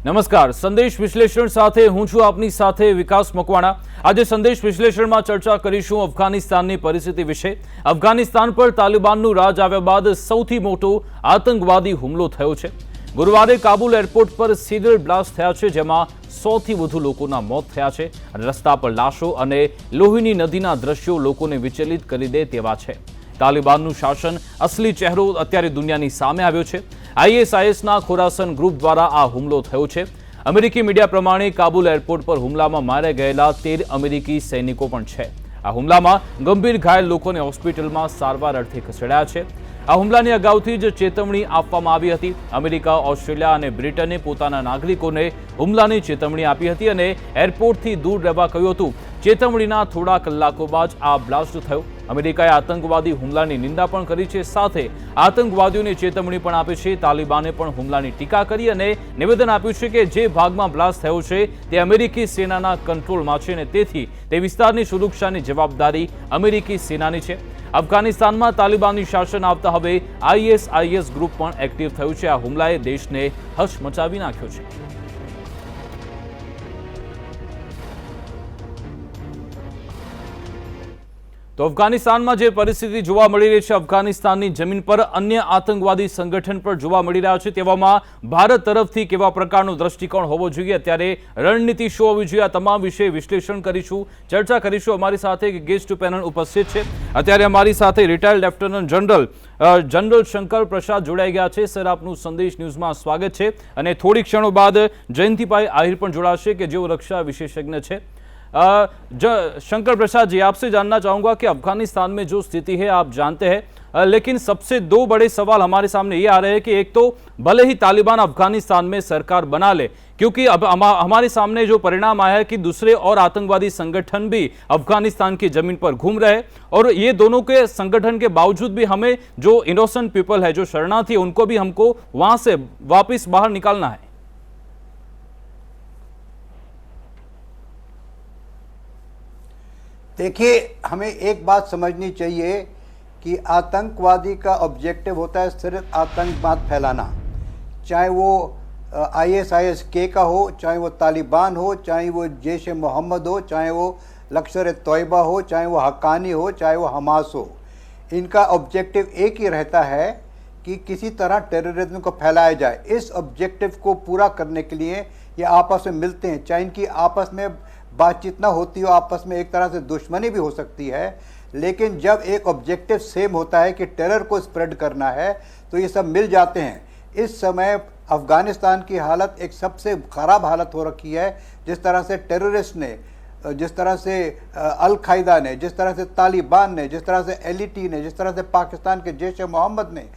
નમસ્કાર, સંદેશ વિશ્લેષણ સાથે હું છું આપની સાથે વિકાસ મકવાણા। આજે સંદેશ વિશ્લેષણમાં ચર્ચા કરીશું અફઘાનિસ્તાનની પરિસ્થિતિ વિશે। અફઘાનિસ્તાન પર તાલિબાનનું રાજ આવ્યા બાદ સૌથી મોટો આતંકવાદી હુમલો થયો છે। ગુરુવારે કાબુલ એરપોર્ટ પર સિરિયલ બ્લાસ્ટ થયા છે, જેમાં 100થી વધુ લોકોના મોત થયા છે। રસ્તા પર લાશો અને લોહીની નદીના દ્રશ્યો લોકોને વિચલિત કરી દે તેવા છે। તાલિબાનનું શાસન અસલી ચહેરો અત્યારે દુનિયાની સામે આવ્યો છે। આઈએસઆઈએસના ખોરાસન ગ્રુપ દ્વારા આ હુમલો થયો છે। અમેરિકી મીડિયા પ્રમાણે કાબુલ એરપોર્ટ પર હુમલામાં માર્યા ગયેલા 13 અમેરિકી સૈનિકો પણ છે। આ હુમલામાં ગંભીર ઘાયલ લોકોને હોસ્પિટલમાં સારવાર અર્થે ખસેડાયા છે। આ હુમલાની અગાઉથી જ ચેતવણી આપવામાં આવી હતી। અમેરિકા, ઓસ્ટ્રેલિયા અને બ્રિટને પોતાના નાગરિકોને હુમલાની ચેતવણી આપી હતી અને એરપોર્ટથી દૂર રહેવા કહ્યું હતું। ચેતવણીના થોડા કલાકો બાદ આ બ્લાસ્ટ થયો। અમેરિકાએ આતંકવાદી હુમલાની નિંદા પણ કરી છે, સાથે આતંકવાદીઓને ચેતવણી પણ આપી છે। તાલિબાને પણ હુમલાની ટીકા કરી અને નિવેદન આપ્યું છે કે જે ભાગમાં બ્લાસ્ટ થયો છે તે અમેરિકી સેનાના કંટ્રોલમાં છે અને તેથી તે વિસ્તારની સુરક્ષાની જવાબદારી અમેરિકી સેનાની છે। અફઘાનિસ્તાનમાં તાલિબાનની શાસન આવતા હવે આઈએસઆઈએસ ગ્રુપ પણ એક્ટિવ થયું છે। આ હુમલાએ દેશને હચમચાવી નાખ્યો છે। તો અફઘાનિસ્તાનમાં જે પરિસ્થિતિ જોવા મળી રહી છે, અફઘાનિસ્તાનની જમીન પર અન્ય આતંકવાદી સંગઠન પર જોવા મળી રહ્યા છે, તેવામાં ભારત તરફથી કેવા પ્રકારનો દ્રષ્ટિકોણ હોવો જોઈએ, અત્યારે રણનીતિ શું હોવી જોઈએ, આ તમામ વિશે વિશ્લેષણ કરીશું, ચર્ચા કરીશું। અમારી સાથે ગેસ્ટ પેનલ ઉપસ્થિત છે। અત્યારે અમારી સાથે રિટાયર્ડ લેફ્ટનન્ટ જનરલ શંકર પ્રસાદ જોડાઈ ગયા છે। સર, આપનું સંદેશ ન્યૂઝમાં સ્વાગત છે અને થોડી ક્ષણો બાદ જયંતિભાઈ આહિર પણ જોડાશે કે જેઓ रक्षा विशेषज्ञ છે। शंकर प्रसाद जी, आपसे जानना चाहूंगा कि अफगानिस्तान में जो स्थिति है आप जानते हैं, लेकिन सबसे दो बड़े सवाल हमारे सामने ये आ रहे हैं कि एक तो भले ही तालिबान अफगानिस्तान में सरकार बना ले, क्योंकि अब हमारे सामने जो परिणाम आया है कि दूसरे और आतंकवादी संगठन भी अफगानिस्तान की जमीन पर घूम रहे हैं और ये दोनों के संगठन के बावजूद भी हमें जो इनोसेंट पीपल है, जो शरणार्थी, उनको भी हमको वहां से वापिस बाहर निकालना है। देखिए, हमें एक बात समझनी चाहिए कि आतंकवादी का ऑब्जेक्टिव होता है सिर्फ आतंकवाद फैलाना, चाहे वो आईएसआईएस के का हो, चाहे वो तालिबान हो, चाहे वो जैश ए मोहम्मद हो, चाहे वो लश्कर ए तोयबा हो, चाहे वो हक्कानी हो, चाहे वो हमास हो। इनका ऑब्जेक्टिव एक ही रहता है कि किसी तरह टेररिज्म को फैलाया जाए। इस ऑब्जेक्टिव को पूरा करने के लिए ये आपस में मिलते हैं, चाहे इनकी आपस में बातचीत ना होती हो, आपस में एक तरह से दुश्मनी भी हो सकती है, लेकिन जब एक ऑब्जेक्टिव सेम होता है कि टेरर को स्प्रेड करना है तो ये सब मिल जाते हैं। इस समय अफ़गानिस्तान की हालत एक सबसे ख़राब हालत हो रखी है। जिस तरह से टेररिस्ट ने, जिस तरह से अल कायदा ने, जिस तरह से तालिबान ने, जिस तरह से एलईटी ने, जिस तरह से पाकिस्तान के जैश ए मोहम्मद ने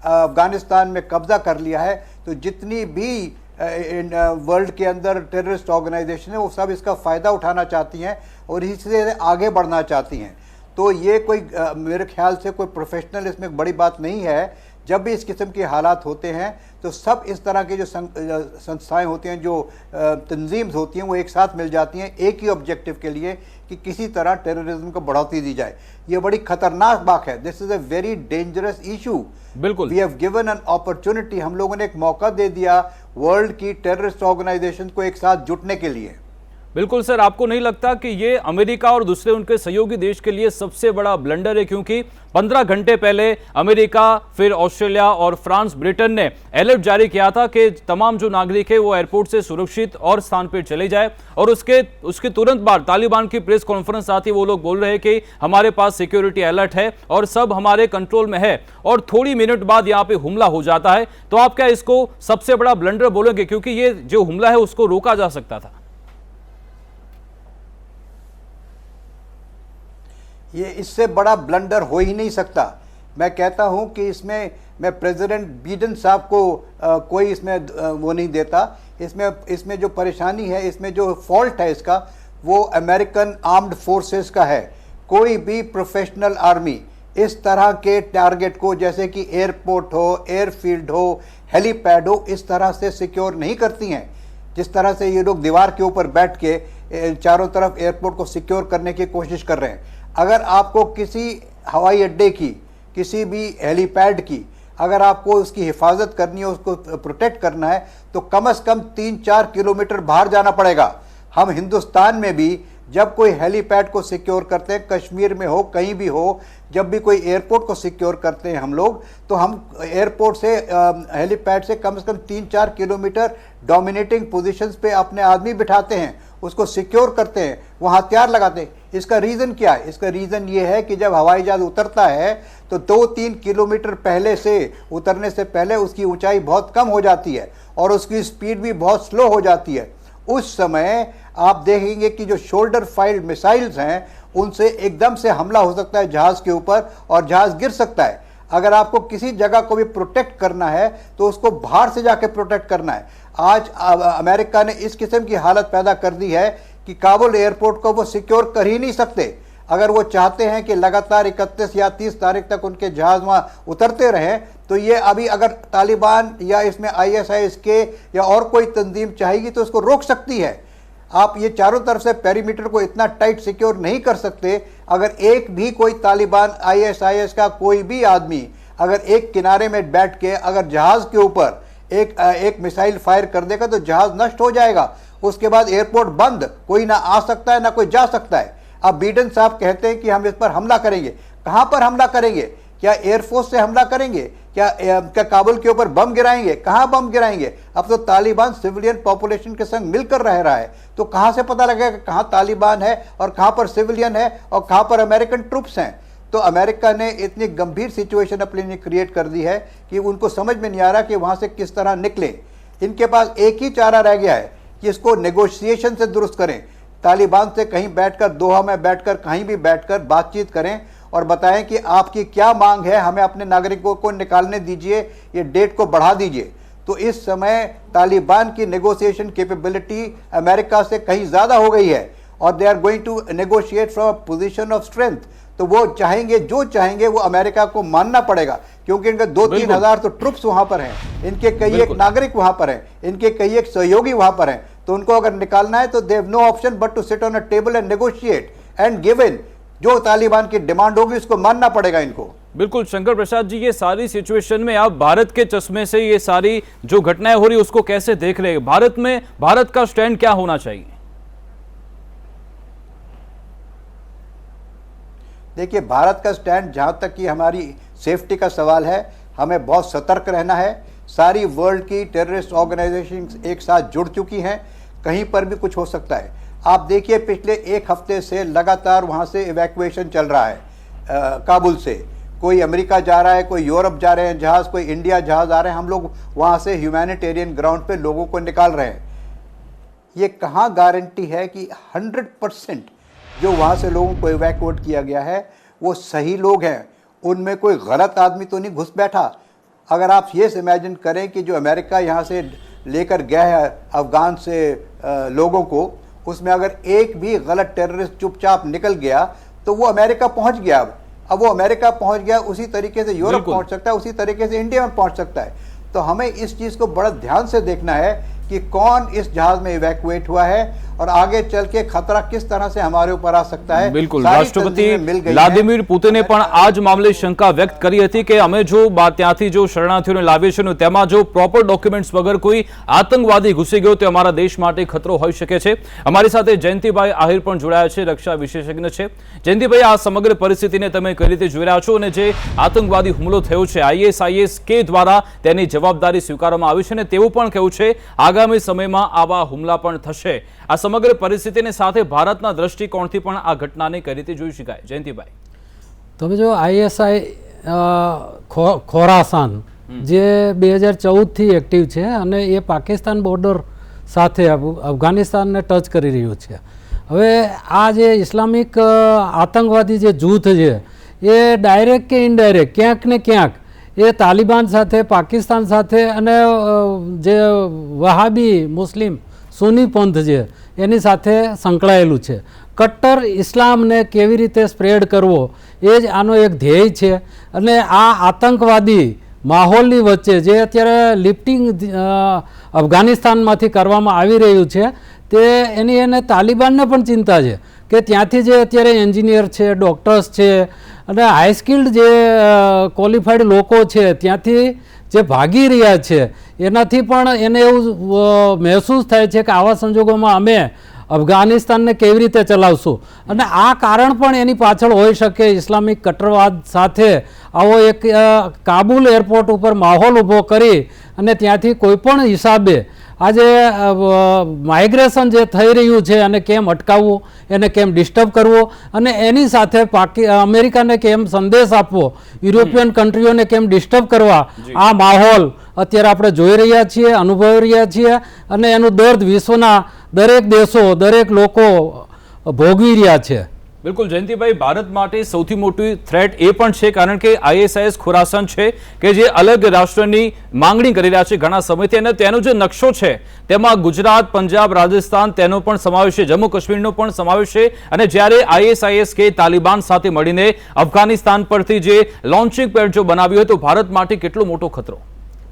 अफ़गानिस्तान में कब्ज़ा कर लिया है, तो जितनी भी वर्ल्ड के अंदर टेररिस्ट ऑर्गेनाइजेशन है वो सब इसका फ़ायदा उठाना चाहती हैं और इससे आगे बढ़ना चाहती हैं। तो ये कोई मेरे ख्याल से कोई प्रोफेशनल इसमें बड़ी बात नहीं है। जब भी इस किस्म के हालात होते हैं तो सब इस तरह की जो संस्थाएं होती हैं, जो तंजीम्स होती हैं, वो एक साथ मिल जाती हैं एक ही ऑब्जेक्टिव के लिए कि किसी तरह टेररिज्म को बढ़ोतरी दी जाए। ये बड़ी खतरनाक बात है। This is a very dangerous issue. बिल्कुल, we have given an opportunity. हम लोगों ने एक मौका दे दिया वर्ल्ड की टेररिस्ट ऑर्गेनाइजेशन को एक साथ जुटने के लिए। बिल्कुल सर, आपको नहीं लगता कि ये अमेरिका और दूसरे उनके सहयोगी देश के लिए सबसे बड़ा ब्लंडर है, क्योंकि 15 घंटे पहले अमेरिका, फिर ऑस्ट्रेलिया और फ्रांस, ब्रिटेन ने अलर्ट जारी किया था कि तमाम जो नागरिक है वो एयरपोर्ट से सुरक्षित और स्थान पर चले जाए, और उसके तुरंत बाद तालिबान की प्रेस कॉन्फ्रेंस आती, वो लोग बोल रहे हैं कि हमारे पास सिक्योरिटी अलर्ट है और सब हमारे कंट्रोल में है, और थोड़ी मिनट बाद यहाँ पे हमला हो जाता है। तो आप क्या इसको सबसे बड़ा ब्लंडर बोलोगे, क्योंकि ये जो हमला है उसको रोका जा सकता था? ये इससे बड़ा ब्लंडर हो ही नहीं सकता। मैं कहता हूं कि इसमें मैं प्रेसिडेंट बिडेन साहब को कोई इसमें वो नहीं देता। इसमें जो परेशानी है, इसमें जो फॉल्ट है इसका, वो अमेरिकन आर्म्ड फोर्सेस का है। कोई भी प्रोफेशनल आर्मी इस तरह के टारगेट को, जैसे कि एयरपोर्ट हो, एयरफील्ड हो, हेलीपैड हो, इस तरह से सिक्योर नहीं करती हैं। जिस तरह से ये लोग दीवार के ऊपर बैठ के चारों तरफ एयरपोर्ट को सिक्योर करने की कोशिश कर रहे हैं। अगर आपको किसी हवाई अड्डे की, किसी भी हेलीपैड की अगर आपको उसकी हिफाजत करनी है, उसको प्रोटेक्ट करना है, तो कम से कम 3-4 किलोमीटर बाहर जाना पड़ेगा। हम हिंदुस्तान में भी जब कोई हेलीपैड को सिक्योर करते हैं, कश्मीर में हो कहीं भी हो, जब भी कोई एयरपोर्ट को सिक्योर करते हैं हम लोग, तो हम एयरपोर्ट से हेलीपैड से कम 3-4 किलोमीटर डोमिनेटिंग पोजीशंस पे अपने आदमी बिठाते हैं, उसको सिक्योर करते हैं, वहाँ हथियार लगाते हैं। इसका रीज़न क्या है? इसका रीज़न ये है कि जब हवाई जहाज़ उतरता है तो 2-3 किलोमीटर पहले से, उतरने से पहले उसकी ऊंचाई बहुत कम हो जाती है और उसकी स्पीड भी बहुत स्लो हो जाती है। उस समय आप देखेंगे कि जो शोल्डर फाइल्ड मिसाइल्स हैं, उनसे एकदम से हमला हो सकता है जहाज़ के ऊपर और जहाज़ गिर सकता है। अगर आपको किसी जगह को भी प्रोटेक्ट करना है तो उसको बाहर से जाके प्रोटेक्ट करना है। आज अमेरिका ने इस किस्म की हालत पैदा कर दी है कि काबुल एयरपोर्ट को वो सिक्योर कर ही नहीं सकते। अगर वो चाहते हैं कि लगातार 31 या 30 तारीख तक उनके जहाज़ वहाँ उतरते रहें, तो ये अभी अगर तालिबान या इसमें ISIS-K या और कोई तंजीम चाहेगी तो उसको रोक सकती है। आप ये चारों तरफ से पेरीमीटर को इतना टाइट सिक्योर नहीं कर सकते। अगर एक भी कोई तालिबान ISIS का कोई भी आदमी अगर एक किनारे में बैठ के अगर जहाज़ के ऊपर एक मिसाइल फायर कर देगा तो जहाज़ नष्ट हो जाएगा। उसके बाद एयरपोर्ट बंद, कोई ना आ सकता है ना कोई जा सकता है। अब बिडेन साहब कहते हैं कि हम इस पर हमला करेंगे। कहाँ पर हमला करेंगे? क्या एयरफोर्स से हमला करेंगे? क्या काबुल के ऊपर बम गिराएंगे? कहाँ बम गिराएंगे? अब तो तालिबान सिविलियन पॉपुलेशन के संग मिलकर रह रहा है, तो कहाँ से पता लगेगा कि कहाँ तालिबान है और कहाँ पर सिविलियन है और कहाँ पर अमेरिकन ट्रूप्स हैं? तो अमेरिका ने इतनी गंभीर सिचुएशन अपने लिए क्रिएट कर दी है कि उनको समझ में नहीं आ रहा कि वहाँ से किस तरह निकले। इनके पास एक ही चारा रह गया है कि इसको नेगोशिएशन से दुरुस्त करें। तालिबान से कहीं बैठकर, दोहा में बैठकर, कहीं भी बैठकर बातचीत करें और बताएं कि आपकी क्या मांग है, हमें अपने नागरिकों को निकालने दीजिए, ये डेट को बढ़ा दीजिए। तो इस समय तालिबान की नेगोशिएशन कैपेबिलिटी अमेरिका से कहीं ज़्यादा हो गई है और they are going to negotiate from a position of strength. तो वो चाहेंगे, जो चाहेंगे वो अमेरिका को मानना पड़ेगा, क्योंकि इनके 2-3 हज़ार तो ट्रुप्स वहाँ पर हैं, इनके कई एक नागरिक वहाँ पर हैं, इनके कई एक सहयोगी वहाँ पर हैं। तो उनको अगर निकालना है तो they have no option but to sit on a table and negotiate and give in. जो तालिबान की डिमांड होगी उसको मानना पड़ेगा इनको। बिल्कुल शंकर प्रसाद जी, ये सारी सिचुएशन में आप भारत के चश्मे से ये सारी जो घटनाएं हो रही है उसको कैसे देख रहे हैं? भारत में भारत का स्टैंड क्या होना चाहिए? देखिए, भारत का स्टैंड, जहाँ तक कि हमारी सेफ्टी का सवाल है, हमें बहुत सतर्क रहना है। सारी वर्ल्ड की टेररिस्ट ऑर्गेनाइजेशन एक साथ जुड़ चुकी हैं, कहीं पर भी कुछ हो सकता है। आप देखिए, पिछले एक हफ्ते से लगातार वहाँ से इवैक्यूएशन चल रहा है काबुल से। कोई अमेरिका जा रहा है, कोई यूरोप जा रहे हैं जहाज़, कोई इंडिया जहाज़ आ रहे हैं। हम लोग वहाँ से ह्यूमैनिटेरियन ग्राउंड पे लोगों को निकाल रहे हैं। ये कहाँ गारंटी है कि 100% जो वहाँ से लोगों को इवैक्यूएट किया गया है वो सही लोग हैं, उनमें कोई गलत आदमी तो नहीं घुस बैठा? अगर आप ये इमेजिन करें कि जो अमेरिका यहाँ से लेकर गया है अफ़गान से लोगों को, उसमें अगर एक भी गलत टेररिस्ट चुपचाप निकल गया तो वो अमेरिका पहुँच गया। अब वो अमेरिका पहुँच गया, उसी तरीके से यूरोप पहुँच सकता है, उसी तरीके से इंडिया में पहुँच सकता है। तो हमें इस चीज़ को बड़ा ध्यान से देखना है कि कौन इस जहाज में इवैक्यूएट हुआ है और आगे चल के खतरा किस तरह से हमारे ऊपर आ सकता है। बिल्कुल, राष्ट्रपति વ્લાદિમીર પુતિને પણ આ જ મામલે શંકા વ્યક્ત કરી હતી કે અમે જો ત્યાંથી જો શરણાર્થીઓને લાવીએ છીએ તેમાં જો પ્રોપર ડોક્યુમેન્ટ્સ વગર કોઈ આતંકવાદી ઘૂસી ગયો તો અમારા દેશ માટે ખતરો હોઈ શકે છે। અમારી સાથે જયંતિભાઈ આહિર પણ જોડાયા છે, રક્ષા વિશેષજ્ઞ છે। જયંતિભાઈ, આ સમગ્ર પરિસ્થિતિને તમે કઈ રીતે જોઈ રહ્યા છો અને જે આતંકવાદી હુમલો થયો છે ISIS-K દ્વારા તેની જવાબદારી સ્વીકારવામાં આવી છે અને તેવું પણ કહ્યું છે આગામી સમયમાં આવા હુમલા પણ થશે। આ સમગ્ર પરિસ્થિતિને સાથે ભારતના દ્રષ્ટિકોણથી પણ આ ઘટનાને કઈ રીતે જોઈ શકાય? જયંતિભાઈ, તમે જો ISI ખોરાસાન જે 2014થી એક્ટિવ છે અને એ પાકિસ્તાન બોર્ડર સાથે અફઘાનિસ્તાનને ટચ કરી રહ્યું છે। હવે આ જે ઇસ્લામિક આતંકવાદી જે જૂથ છે એ ડાયરેક્ટ કે ઇનડાયરેક્ટ ક્યાંક ને ક્યાંક એ તાલિબાન સાથે, પાકિસ્તાન સાથે અને જે વહાબી મુસ્લિમ સુન્ની પંથ છે એની સાથે સંકળાયેલું છે। કટ્ટર ઇસ્લામને કેવી રીતે સ્પ્રેડ કરવો એ જ આનો એક ધ્યેય છે। અને આ આતંકવાદી માહોલની વચ્ચે જે અત્યારે લિફ્ટિંગ અફઘાનિસ્તાનમાંથી કરવામાં આવી રહ્યું છે તે એને તાલિબાનને પણ ચિંતા છે કે ત્યાંથી જે અત્યારે એન્જિનિયર છે, ડૉક્ટર્સ છે અને હાઈ સ્કિલ્ડ જે ક્વોલિફાઈડ લોકો છે ત્યાંથી જે ભાગી રહ્યા છે એનાથી પણ એને એવું મહેસૂસ થાય છે કે આવા સંજોગોમાં અમે અફઘાનિસ્તાનને કેવી રીતે ચલાવશું, અને આ કારણ પણ એની પાછળ હોઈ શકે ઇસ્લામિક કટ્ટરવાદ સાથે આવો એક કાબુલ એરપોર્ટ ઉપર માહોલ ઊભો કરી અને ત્યાંથી કોઈ પણ હિસાબે આજે માઇગ્રેશન જે થઈ રહ્યું છે અને કેમ અટકાવવું, એને કેમ ડિસ્ટર્બ કરવું, અને એની સાથે અમેરિકાને કેમ સંદેશ આપવો, યુરોપિયન કન્ટ્રીઓને કેમ ડિસ્ટર્બ કરવા, આ માહોલ અત્યારે આપણે જોઈ રહ્યા છીએ, અનુભવી રહ્યા છીએ, અને એનું દર્દ વિશ્વના દરેક દેશો, દરેક લોકો ભોગવી રહ્યા છે. બિલકુલ જયંતિભાઈ, ભારત માટે સૌથી મોટી થ્રેટ એ પણ છે કારણ કે ISIS ખુરાસાન છે કે જે અલગ રાષ્ટ્રની માંગણી કરી રહ્યા છે ઘણા સમયથી, અને તેનો જે નકશો છે તેમાં ગુજરાત, પંજાબ, રાજસ્થાન તેનો પણ સમાવેશ છે, જમ્મુ કાશ્મીરનો પણ સમાવેશ છે, અને જ્યારે ISIS કે તાલિબાન સાથે મળીને અફઘાનિસ્તાન પરથી જે લોન્ચિંગ પેડ જો બનાવ્યું હોય તો ભારત માટે કેટલો મોટો ખતરો?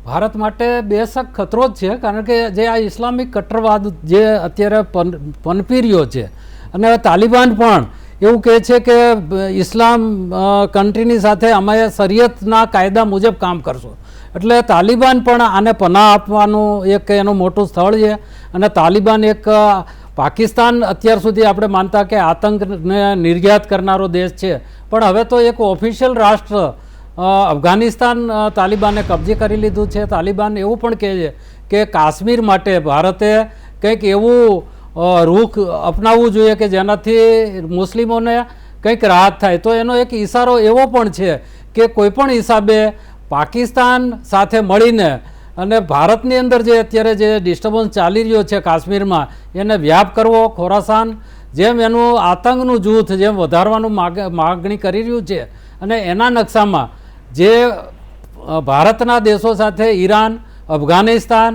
ભારત માટે બેશક ખતરો જ છે, કારણ કે જે આ ઇસ્લામિક કટ્ટરવાદ જે અત્યારે પનપી રહ્યો છે, અને તાલિબાન પણ એવું કહે છે કે ઇસ્લામ કન્ટ્રીની સાથે અમે શરિયતના કાયદા મુજબ કામ કરશું, એટલે તાલિબાન પણ આને પનાહ આપવાનું એક એનું મોટું સ્થળ છે. અને તાલિબાન એક પાકિસ્તાન અત્યાર સુધી આપણે માનતા કે આતંકને નિર્યાત કરનારો દેશ છે, પણ હવે તો એક ઓફિશિયલ રાષ્ટ્ર અફઘાનિસ્તાન તાલિબાને કબજે કરી લીધું છે. તાલિબાન એવું પણ કહે છે કે કાશ્મીર માટે ભારતે કંઈક એવું રૂખ અપનાવવું જોઈએ કે જેનાથી મુસ્લિમોને કંઈક રાહત થાય. તો એનો એક ઇશારો એવો પણ છે કે કોઈ પણ હિસાબે પાકિસ્તાન સાથે મળીને અને ભારતની અંદર જે અત્યારે જે ડિસ્ટર્બન્સ ચાલી રહ્યો છે કાશ્મીરમાં એને વ્યાપ કરવો, ખોરાસાન જેમ એનું આતંકનું જૂથ જેમ વધારવાનું માગણી કરી રહ્યું છે, અને એના નકશામાં જે ભારતના દેશો સાથે ઈરાન, અફઘાનિસ્તાન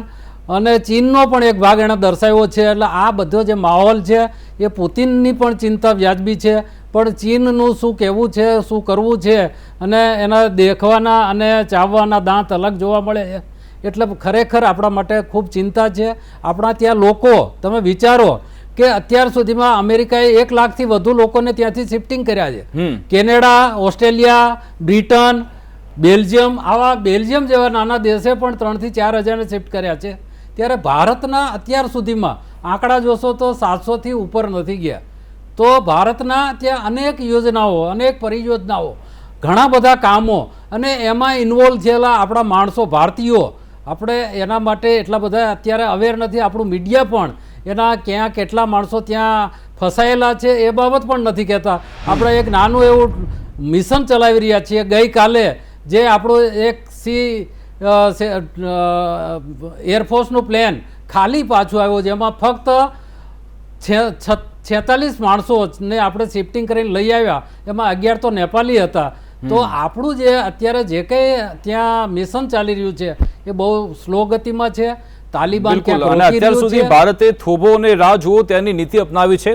અને ચીનનો પણ એક ભાગ એણે દર્શાવ્યો છે. એટલે આ બધો જે માહોલ છે એ પુતિનની પણ ચિંતા વ્યાજબી છે, પણ ચીનનું શું કહેવું છે, શું કરવું છે, અને એના દેખવાના અને ચાવવાના દાંત અલગ જોવા મળે છે. એટલે ખરેખર આપણા માટે ખૂબ ચિંતા છે. આપણા ત્યાં લોકો, તમે વિચારો કે અત્યાર સુધીમાં અમેરિકાએ 1 લાખથી વધુ લોકોને ત્યાંથી શિફ્ટિંગ કર્યા છે. કેનેડા, ઓસ્ટ્રેલિયા, બ્રિટન, બેલ્જિયમ, આવા બેલ્જિયમ જેવા નાના દેશે પણ 3 થી 4 હજારને શિફ્ટ કર્યા છે. ત્યારે ભારતના અત્યાર સુધીમાં આંકડા જોશો તો 700થી ઉપર નથી ગયા. તો ભારતના ત્યાં અનેક યોજનાઓ, અનેક પરિયોજનાઓ, ઘણા બધા કામો, અને એમાં ઇન્વોલ્વ થયેલા આપણા માણસો, ભારતીયો, આપણે એના માટે એટલા બધા અત્યારે અવેર નથી. આપણું મીડિયા પણ એના ક્યાં કેટલા માણસો ત્યાં ફસાયેલા છે એ બાબત પણ નથી કહેતા. આપણે એક નાનું એવું મિશન ચલાવી રહ્યા છીએ. ગઈકાલે જે આપણું એક એરફોર્સનું પ્લેન ખાલી પાછું આવ્યો, જેમાં ફક્ત 46 માણસોને આપણે શિફ્ટિંગ કરીને લઈ આવ્યા, એમાં 11 તો નેપાલી હતા. તો આપણું જે અત્યારે જે કંઈ ત્યાં મિશન ચાલી રહ્યું છે એ બહુ સ્લો ગતિમાં છે. તાલિબાન અત્યાર સુધી ભારતે થોભો અને રાહ જુઓ તેની નીતિ અપનાવી છે.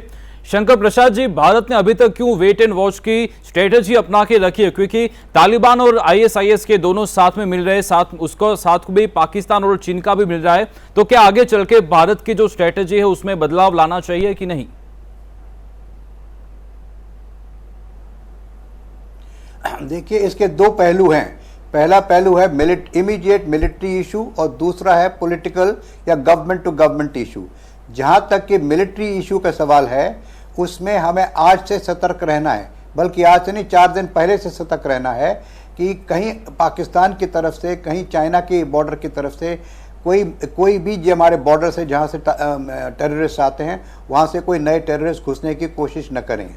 शंकर प्रसाद जी, भारत ने अभी तक क्यों वेट एंड वॉच की स्ट्रेटेजी अपना के रखी है? क्योंकि तालिबान और ISIS के दोनों साथ में मिल रहे हैं, साथ भी पाकिस्तान और चीन का भी मिल रहा है, तो क्या आगे चल के भारत की जो स्ट्रेटेजी है उसमें बदलाव लाना चाहिए कि नहीं? देखिए, इसके 2 पहलू हैं. पहला पहलू है इमीडिएट मिलिट्री इशू, और दूसरा है पॉलिटिकल या गवर्नमेंट टू गवर्नमेंट इशू. जहाँ तक कि मिलिट्री इशू का सवाल है, उसमें हमें आज से सतर्क रहना है, बल्कि आज से नहीं 4 दिन पहले से सतर्क रहना है कि कहीं पाकिस्तान की तरफ से, कहीं चाइना की बॉर्डर की तरफ से कोई भी जो हमारे बॉर्डर से जहाँ से टेररिस्ट आते हैं वहाँ से कोई नए टेररिस्ट घुसने की कोशिश न करें.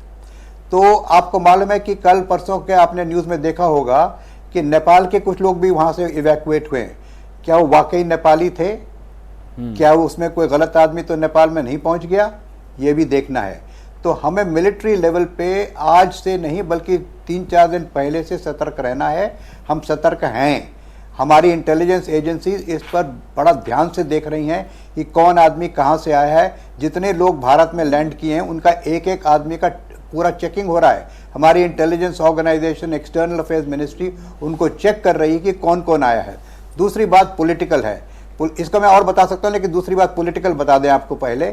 तो आपको मालूम है कि कल परसों के आपने न्यूज़ में देखा होगा कि नेपाल के कुछ लोग भी वहाँ से इवैक्यूएट हुए. क्या वो वाकई नेपाली थे? क्या वो उसमें कोई गलत आदमी तो नेपाल में नहीं पहुंच गया? ये भी देखना है. तो हमें मिलिट्री लेवल पे आज से नहीं बल्कि 3-4 दिन पहले से सतर्क रहना है. हम सतर्क हैं. हमारी इंटेलिजेंस एजेंसी इस पर बड़ा ध्यान से देख रही हैं कि कौन आदमी कहाँ से आया है. जितने लोग भारत में लैंड किए हैं उनका एक आदमी का पूरा चेकिंग हो रहा है. हमारी intelligence organization, external affairs ministry उनको चेक कर रही है कि कौन कौन आया है. दूसरी बात पॉलिटिकल है. इसको मैं और बता सकता हूँ, लेकिन दूसरी बात पॉलिटिकल बता दें आपको पहले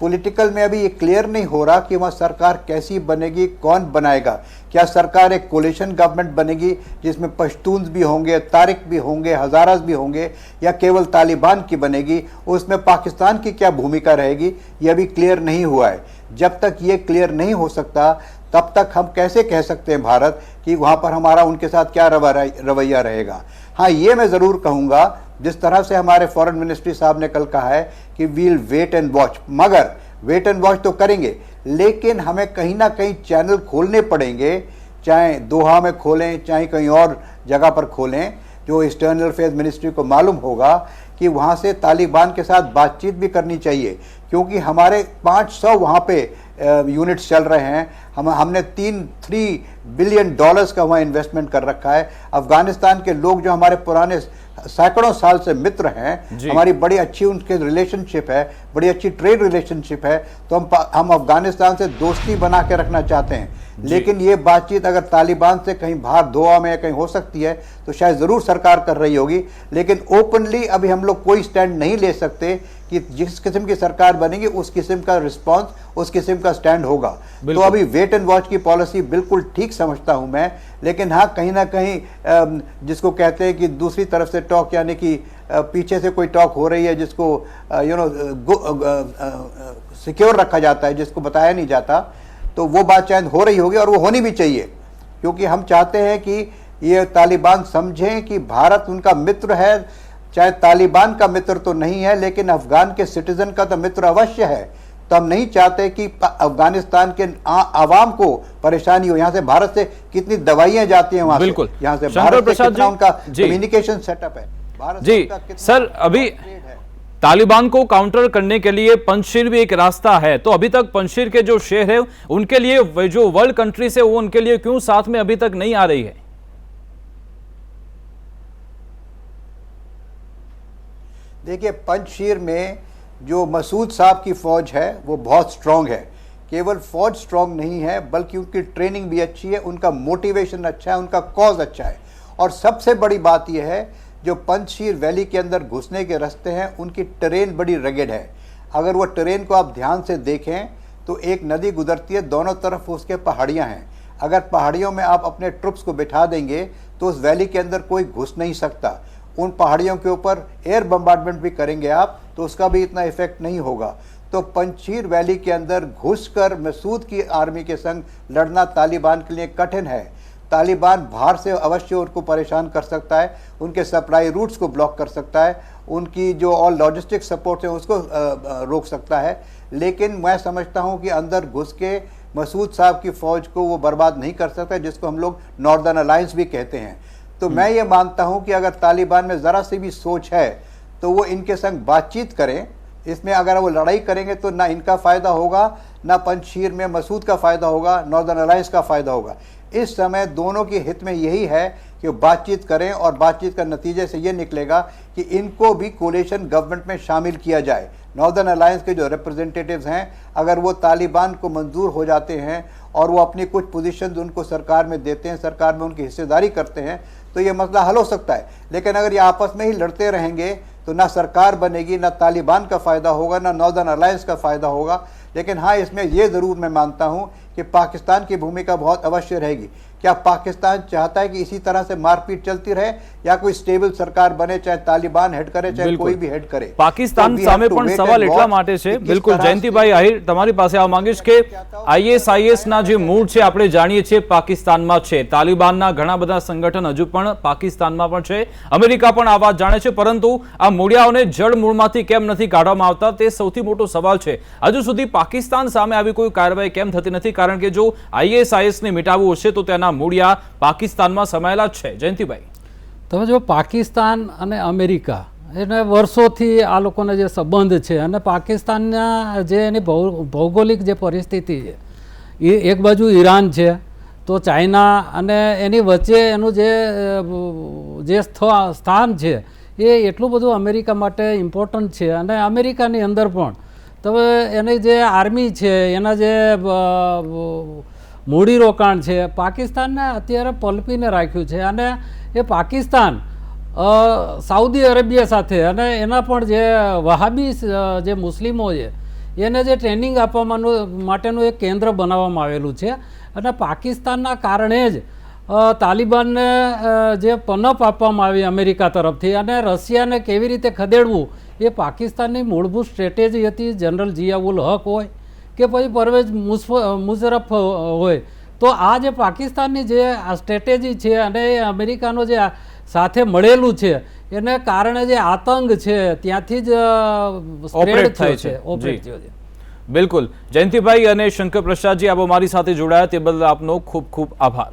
पॉलिटिकल में अभी ये क्लियर नहीं हो रहा कि वहाँ सरकार कैसी बनेगी, कौन बनाएगा। क्या सरकार एक कोलिशन गवर्नमेंट बनेगी जिसमें पश्तून्स भी होंगे, तारिक भी होंगे, हज़ारास भी होंगे, या केवल तालिबान की बनेगी? उसमें पाकिस्तान की क्या भूमिका रहेगी, ये अभी क्लियर नहीं हुआ है। जब तक ये क्लियर नहीं हो सकता तब तक हम कैसे कह सकते हैं भारत कि वहाँ पर हमारा उनके साथ क्या रवैया रहेगा। हाँ, ये मैं ज़रूर कहूँगा, जिस तरह से हमारे फॉरेन मिनिस्ट्री साहब ने कल कहा है कि वील वेट एंड वॉच, मगर वेट एंड वॉच तो करेंगे, लेकिन हमें कहीं ना कहीं चैनल खोलने पड़ेंगे, चाहे दोहा में खोलें चाहे कहीं और जगह पर खोलें। जो एक्सटर्नल अफेयर्स मिनिस्ट्री को मालूम होगा कि वहाँ से तालिबान के साथ बातचीत भी करनी चाहिए, क्योंकि हमारे 500 वहाँ पे यूनिट्स चल रहे हैं। हमने 3 बिलियन डॉलर्स का वहाँ इन्वेस्टमेंट कर रखा है। अफगानिस्तान के लोग जो हमारे पुराने सैकड़ों साल से मित्र हैं, हमारी बड़ी अच्छी उनके रिलेशनशिप है, बड़ी अच्छी ट्रेड रिलेशनशिप है, तो हम अफगानिस्तान से दोस्ती बना के रखना चाहते हैं। लेकिन ये बातचीत अगर तालिबान से कहीं बाहर दोहा में कहीं हो सकती है तो शायद ज़रूर सरकार कर रही होगी, लेकिन ओपनली अभी हम लोग कोई स्टैंड नहीं ले सकते कि जिस किस्म की सरकार बनेगी उस किस्म का रिस्पांस, उस किस्म का स्टैंड होगा। तो अभी वेट एंड वॉच की पॉलिसी बिल्कुल ठीक समझता हूं मैं, लेकिन हाँ, कहीं ना कहीं जिसको कहते हैं कि दूसरी तरफ से टॉक, यानी कि पीछे से कोई टॉक हो रही है जिसको सिक्योर रखा जाता है, जिसको बताया नहीं जाता, तो वो बात शायद हो रही होगी और वो होनी भी चाहिए, क्योंकि हम चाहते हैं कि ये तालिबान समझें कि भारत उनका मित्र है। चाहे तालिबान का मित्र तो नहीं है, लेकिन अफगान के सिटीजन का तो मित्र अवश्य है। तो हम नहीं चाहते कि अफगानिस्तान के आवाम को परेशानी हो। यहाँ से भारत से कितनी दवाइयां जाती हैं वहां बिल्कुल, यहाँ से भारत से कितना उनका कम्युनिकेशन सेटअप है। भारत जी सर, अभी तालिबान को काउंटर करने के लिए पंजशीर भी एक रास्ता है, तो अभी तक पंजशीर के जो शेर है उनके लिए, जो वर्ल्ड कंट्रीज है वो उनके लिए क्यों साथ में अभी तक नहीं आ रही है? देखिए, पंजशीर में जो मसूद साहब की फौज है वो बहुत स्ट्रांग है। केवल फौज स्ट्रांग नहीं है, बल्कि उनकी ट्रेनिंग भी अच्छी है, उनका मोटिवेशन अच्छा है, उनका कॉज अच्छा है। और सबसे बड़ी बात यह है, जो पंजशीर वैली के अंदर घुसने के रास्ते हैं उनकी ट्रेन बड़ी रगेड है। अगर वो ट्रेन को आप ध्यान से देखें तो एक नदी गुजरती है, दोनों तरफ उसके पहाड़ियाँ हैं। अगर पहाड़ियों में आप अपने ट्रुप्स को बिठा देंगे तो उस वैली के अंदर कोई घुस नहीं सकता। उन पहाड़ियों के ऊपर एयर बम्बार्डमेंट भी करेंगे आप तो उसका भी इतना इफेक्ट नहीं होगा। तो पंजशीर वैली के अंदर घुसकर मसूद की आर्मी के संग लड़ना तालिबान के लिए कठिन है। तालिबान बाहर से अवश्य उनको परेशान कर सकता है, उनके सप्लाई रूट्स को ब्लॉक कर सकता है, उनकी जो और लॉजिस्टिक सपोर्ट है उसको रोक सकता है, लेकिन मैं समझता हूं कि अंदर घुस के मसूद साहब की फ़ौज को वो बर्बाद नहीं कर सकता, जिसको हम लोग नॉर्दर्न अलायंस भी कहते हैं। तो मैं ये मानता हूं कि अगर तालिबान में ज़रा सी भी सोच है तो वो इनके संग बातचीत करें। इसमें अगर वो लड़ाई करेंगे तो ना इनका फ़ायदा होगा, ना पंजशीर में मसूद का फ़ायदा होगा, नॉर्दर्न अलायंस का फ़ायदा होगा। इस समय दोनों के हित में यही है कि बातचीत करें, और बातचीत का नतीजे से ये निकलेगा कि इनको भी कोलिशन गवर्नमेंट में शामिल किया जाए। नॉर्दर्न अलायंस के जो रिप्रेजेंटेटिव्स हैं, अगर वो तालिबान को मंजूर हो जाते हैं और वो अपनी कुछ पोजीशन उनको सरकार में देते हैं, सरकार में उनकी हिस्सेदारी करते हैं, तो ये मसला हल हो सकता है। लेकिन अगर ये आपस में ही लड़ते रहेंगे तो ना सरकार बनेगी, ना तालिबान का फ़ायदा होगा, ना नॉर्दर्न अलायंस का फ़ायदा होगा। लेकिन हाँ, इसमें ये ज़रूर मैं मानता हूँ कि पाकिस्तान की भूमिका बहुत अवश्य रहेगी। क्या पाकिस्तान चाहता है कि इसी तरह से मारपीट चलती रहे, या कोई स्टेबल सरकार बने, चाहे तालिबान हेड करे चाहे कोई भी हेड करे? પાકિસ્તાન સામે પણ સવાલ એટલા માટે છે, બિલકુલ જયંતિભાઈ આહિર તમારી પાસે આવવા માંગીશ કે ISIS ના જે મૂળ છે આપણે જાણીએ છીએ પાકિસ્તાનમાં છે, તાલિબાનના ઘણા બધા સંગઠન હજુ પણ પાકિસ્તાનમાં પણ છે, અમેરિકા પણ આ વાત જાણે છે, પરંતુ આ મૂળિયાઓને જળ મૂળમાંથી કેમ નથી કાઢવામાં આવતા તે સૌથી મોટો સવાલ છે। હજુ સુધી પાકિસ્તાન સામે આવી કોઈ કાર્યવાહી કેમ થતી નથી? કારણ કે જો ISIS ને મિટાવવું હશે તો તેના મૂળિયા પાકિસ્તાનમાં સમાયેલા જ છે। જયંતિભાઈ, તમે જો પાકિસ્તાન અને અમેરિકા એને વર્ષોથી આ લોકોને જે સંબંધ છે, અને પાકિસ્તાનના જે એની ભૌગોલિક જે પરિસ્થિતિ છે, એ એક બાજુ ઈરાન છે, તો ચાઇના અને એની વચ્ચે એનું જે સ્થાન છે એ એટલું બધું અમેરિકા માટે ઇમ્પોર્ટન્ટ છે। અને અમેરિકાની અંદર પણ તમે એની જે આર્મી છે, એના જે મૂડીરોકાણ છે, પાકિસ્તાનને અત્યારે પલપીને રાખ્યું છે। અને એ પાકિસ્તાન સાઉદી અરેબિયા સાથે અને એના પણ જે વહાબી જે મુસ્લિમો છે એને જે ટ્રેનિંગ આપવાનું માટેનું એક કેન્દ્ર બનાવવામાં આવેલું છે અને પાકિસ્તાનના કારણે જ તાલિબાનને જે પનપ આપવામાં આવી અમેરિકા તરફથી અને રશિયાને કેવી રીતે ખદેડવું એ પાકિસ્તાનની મૂળભૂત સ્ટ્રેટેજી હતી. જનરલ જિયાઉલ હક હોય કે પછી પરવેઝ મુશર્રફ હોય, તો આ જે પાકિસ્તાનની જે સ્ટ્રેટેજી છે અને એ અમેરિકાનો જે સાથે મળેલું છે એને કારણે જે આતંક છે ત્યાંથી જ સ્પ્રેડ થયો છે, ઓપરેટ થયો છે. બિલકુલ. જયંતિભાઈ અને શંકર પ્રસાદજી, આપ અમારી સાથે જોડાયા તે બદલ આપનો ખૂબ ખૂબ આભાર.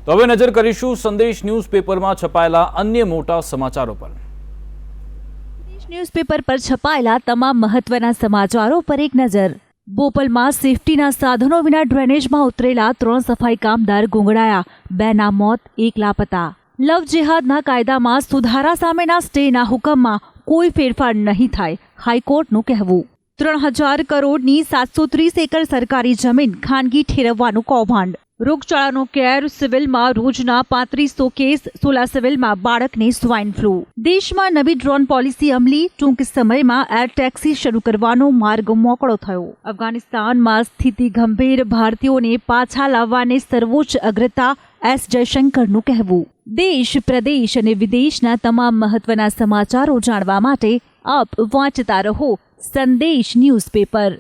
તો હવે નજર કરીશું સંદેશ ન્યૂઝપેપરમાં છપાયેલા અન્ય મોટા સમાચારો પર. ન્યૂઝપેપર પર છપાયેલા તમામ મહત્વના સમાચારો પર એક નજર. બોપલમાં સેફટીના સાધનો વિના ડ્રેનેજમાં ઉતરેલા 3 સફાઈ કામદાર ગુંગળાયા, 2ના મોત, 1 લાપતા. લવ જેહાદના કાયદામાં સુધારા સામેના સ્ટેના હુકમમાં કોઈ ફેરફાર નહીં થાય, હાઈકોર્ટનું કહેવું. 3000 કરોડની 730 એકર સરકારી જમીન ખાનગી ઠેરવવાનું કૌભાંડ. રોગચાળાનો કેર, સિવિલમાં રોજના 3500 કેસ, 16 સિવિલમાં બાળકને સ્વાઇન ફ્લૂ. દેશમાં નવી ડ્રોન પોલિસી અમલી, ટૂંક સમયમાં એર ટેક્સી શરૂ કરવાનો માર્ગ મોકળો થયો. અફઘાનિસ્તાનમાં સ્થિતિ ગંભીર, ભારતીયોને પાછા લાવવાને સર્વોચ્ચ અગ્રતા, એસ જયશંકરનું કહેવું. દેશ, પ્રદેશ અને વિદેશના તમામ મહત્વના સમાચારો જાણવા માટે આપ વાંચતા રહો સંદેશ ન્યૂઝપેપર.